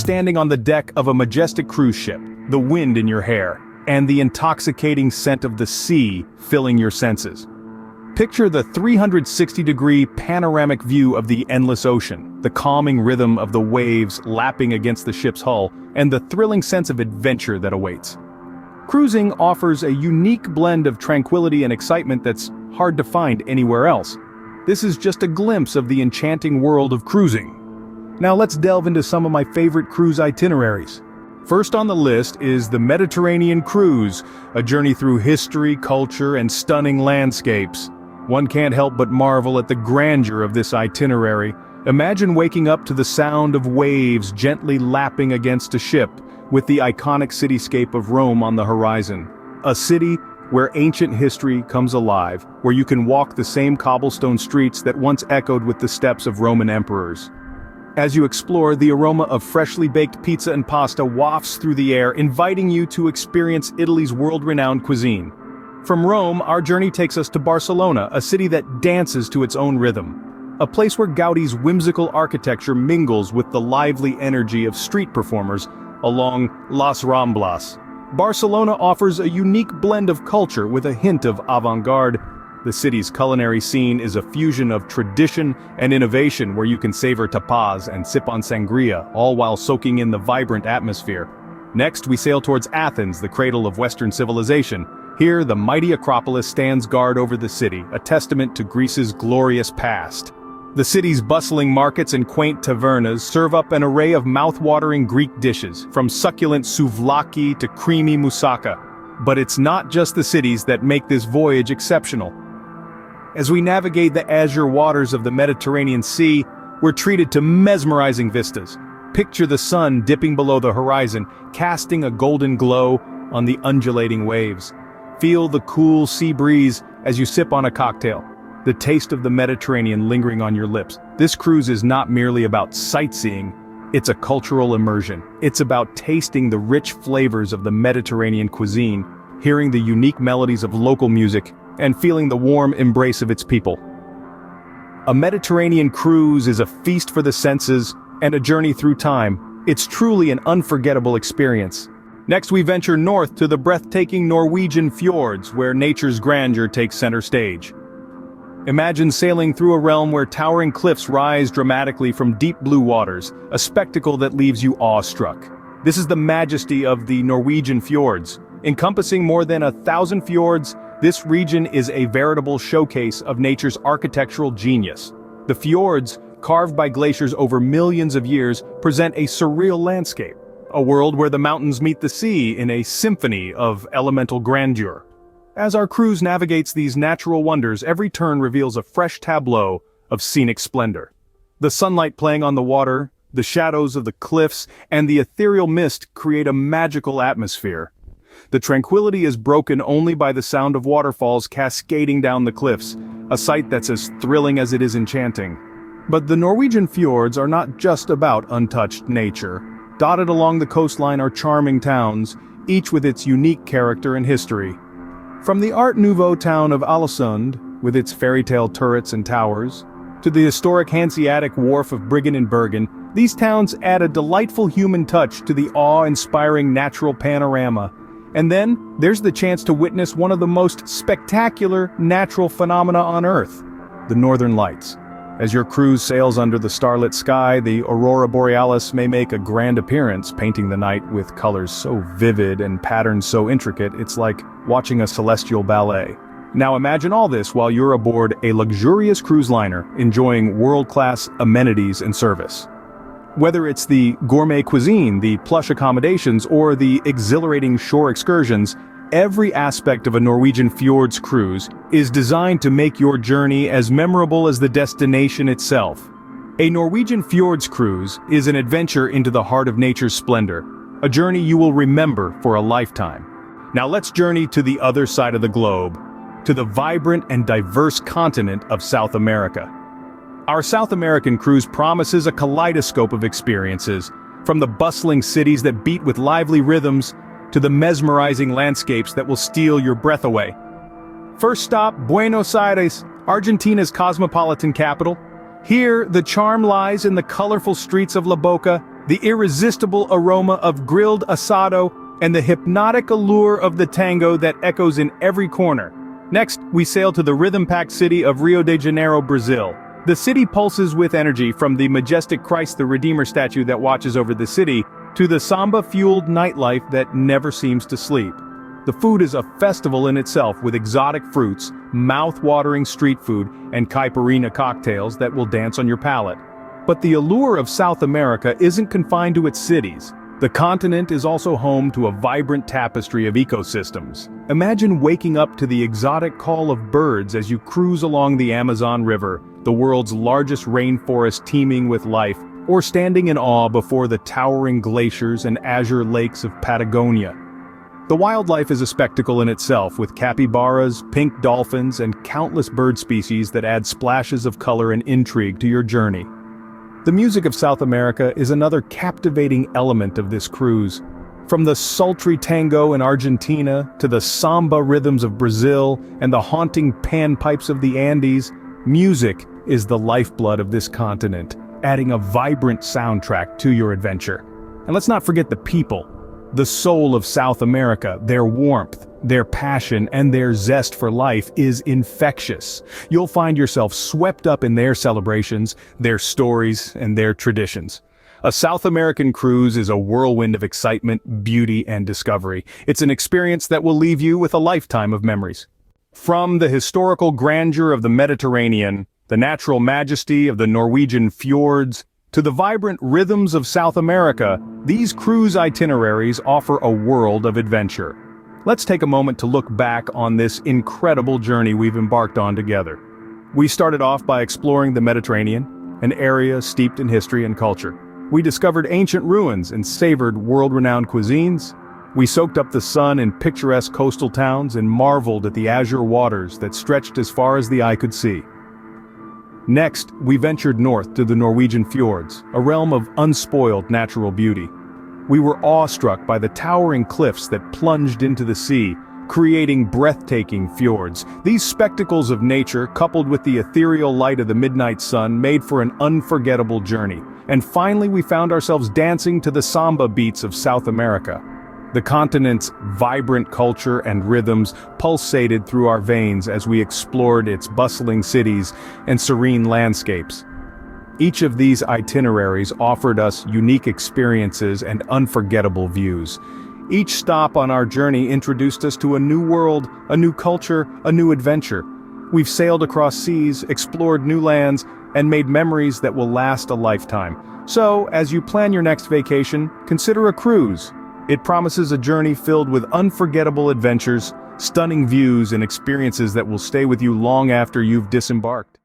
standing on the deck of a majestic cruise ship, the wind in your hair, and the intoxicating scent of the sea filling your senses. Picture the 360-degree panoramic view of the endless ocean, the calming rhythm of the waves lapping against the ship's hull, and the thrilling sense of adventure that awaits. Cruising offers a unique blend of tranquility and excitement that's hard to find anywhere else. This is just a glimpse of the enchanting world of cruising. Now let's delve into some of my favorite cruise itineraries. First on the list is the Mediterranean cruise, a journey through history, culture, and stunning landscapes. One can't help but marvel at the grandeur of this itinerary. Imagine waking up to the sound of waves gently lapping against a ship, with the iconic cityscape of Rome on the horizon. A city where ancient history comes alive, where you can walk the same cobblestone streets that once echoed with the steps of Roman emperors. As you explore, the aroma of freshly baked pizza and pasta wafts through the air, inviting you to experience Italy's world-renowned cuisine. From Rome, our journey takes us to Barcelona, a city that dances to its own rhythm. A place where Gaudi's whimsical architecture mingles with the lively energy of street performers along Las Ramblas. Barcelona offers a unique blend of culture with a hint of avant-garde. The city's culinary scene is a fusion of tradition and innovation where you can savor tapas and sip on sangria, all while soaking in the vibrant atmosphere. Next, we sail towards Athens, the cradle of Western civilization. Here, the mighty Acropolis stands guard over the city, a testament to Greece's glorious past. The city's bustling markets and quaint tavernas serve up an array of mouth-watering Greek dishes, from succulent souvlaki to creamy moussaka. But it's not just the cities that make this voyage exceptional. As we navigate the azure waters of the Mediterranean Sea, we're treated to mesmerizing vistas. Picture the sun dipping below the horizon, casting a golden glow on the undulating waves. Feel the cool sea breeze as you sip on a cocktail, the taste of the Mediterranean lingering on your lips. This cruise is not merely about sightseeing, it's a cultural immersion. It's about tasting the rich flavors of the Mediterranean cuisine, hearing the unique melodies of local music, and feeling the warm embrace of its people. A Mediterranean cruise is a feast for the senses and a journey through time. It's truly an unforgettable experience. Next, we venture north to the breathtaking Norwegian fjords, where nature's grandeur takes center stage. Imagine sailing through a realm where towering cliffs rise dramatically from deep blue waters, a spectacle that leaves you awestruck. This is the majesty of the Norwegian fjords. Encompassing more than 1,000 fjords, this region is a veritable showcase of nature's architectural genius. The fjords, carved by glaciers over millions of years, present a surreal landscape, a world where the mountains meet the sea in a symphony of elemental grandeur. As our cruise navigates these natural wonders, every turn reveals a fresh tableau of scenic splendor. The sunlight playing on the water, the shadows of the cliffs, and the ethereal mist create a magical atmosphere. The tranquility is broken only by the sound of waterfalls cascading down the cliffs, a sight that's as thrilling as it is enchanting. But the Norwegian fjords are not just about untouched nature. Dotted along the coastline are charming towns, each with its unique character and history. From the Art Nouveau town of Ålesund, with its fairy tale turrets and towers, to the historic Hanseatic wharf of Bryggen in Bergen, these towns add a delightful human touch to the awe-inspiring natural panorama. And then, there's the chance to witness one of the most spectacular natural phenomena on Earth, the Northern Lights. As your cruise sails under the starlit sky, the aurora borealis may make a grand appearance, painting the night with colors so vivid and patterns so intricate it's like watching a celestial ballet. Now imagine all this while you're aboard a luxurious cruise liner, enjoying world-class amenities and service. Whether it's the gourmet cuisine, the plush accommodations, or the exhilarating shore excursions, every aspect of a Norwegian fjords cruise is designed to make your journey as memorable as the destination itself. A Norwegian fjords cruise is an adventure into the heart of nature's splendor, a journey you will remember for a lifetime. Now let's journey to the other side of the globe, to the vibrant and diverse continent of South America. Our South American cruise promises a kaleidoscope of experiences, from the bustling cities that beat with lively rhythms to the mesmerizing landscapes that will steal your breath away. First stop, Buenos Aires, Argentina's cosmopolitan capital. Here, the charm lies in the colorful streets of La Boca, the irresistible aroma of grilled asado, and the hypnotic allure of the tango that echoes in every corner. Next, we sail to the rhythm-packed city of Rio de Janeiro, Brazil. The city pulses with energy, from the majestic Christ the Redeemer statue that watches over the city, to the samba-fueled nightlife that never seems to sleep. The food is a festival in itself, with exotic fruits, mouth-watering street food, and caipirinha cocktails that will dance on your palate. But the allure of South America isn't confined to its cities. The continent is also home to a vibrant tapestry of ecosystems. Imagine waking up to the exotic call of birds as you cruise along the Amazon River, the world's largest rainforest teeming with life, or standing in awe before the towering glaciers and azure lakes of Patagonia. The wildlife is a spectacle in itself, with capybaras, pink dolphins, and countless bird species that add splashes of color and intrigue to your journey. The music of South America is another captivating element of this cruise. From the sultry tango in Argentina to the samba rhythms of Brazil and the haunting panpipes of the Andes, music is the lifeblood of this continent, adding a vibrant soundtrack to your adventure. And let's not forget the people. The soul of South America, their warmth, their passion, and their zest for life is infectious. You'll find yourself swept up in their celebrations, their stories, and their traditions. A South American cruise is a whirlwind of excitement, beauty, and discovery. It's an experience that will leave you with a lifetime of memories. From the historical grandeur of the Mediterranean, the natural majesty of the Norwegian fjords, to the vibrant rhythms of South America, these cruise itineraries offer a world of adventure. Let's take a moment to look back on this incredible journey we've embarked on together. We started off by exploring the Mediterranean, an area steeped in history and culture. We discovered ancient ruins and savored world-renowned cuisines. We soaked up the sun in picturesque coastal towns and marveled at the azure waters that stretched as far as the eye could see. Next, we ventured north to the Norwegian fjords, a realm of unspoiled natural beauty. We were awestruck by the towering cliffs that plunged into the sea, creating breathtaking fjords. These spectacles of nature, coupled with the ethereal light of the midnight sun, made for an unforgettable journey. And finally, we found ourselves dancing to the samba beats of South America. The continent's vibrant culture and rhythms pulsated through our veins as we explored its bustling cities and serene landscapes. Each of these itineraries offered us unique experiences and unforgettable views. Each stop on our journey introduced us to a new world, a new culture, a new adventure. We've sailed across seas, explored new lands, and made memories that will last a lifetime. So, as you plan your next vacation, consider a cruise. It promises a journey filled with unforgettable adventures, stunning views, and experiences that will stay with you long after you've disembarked.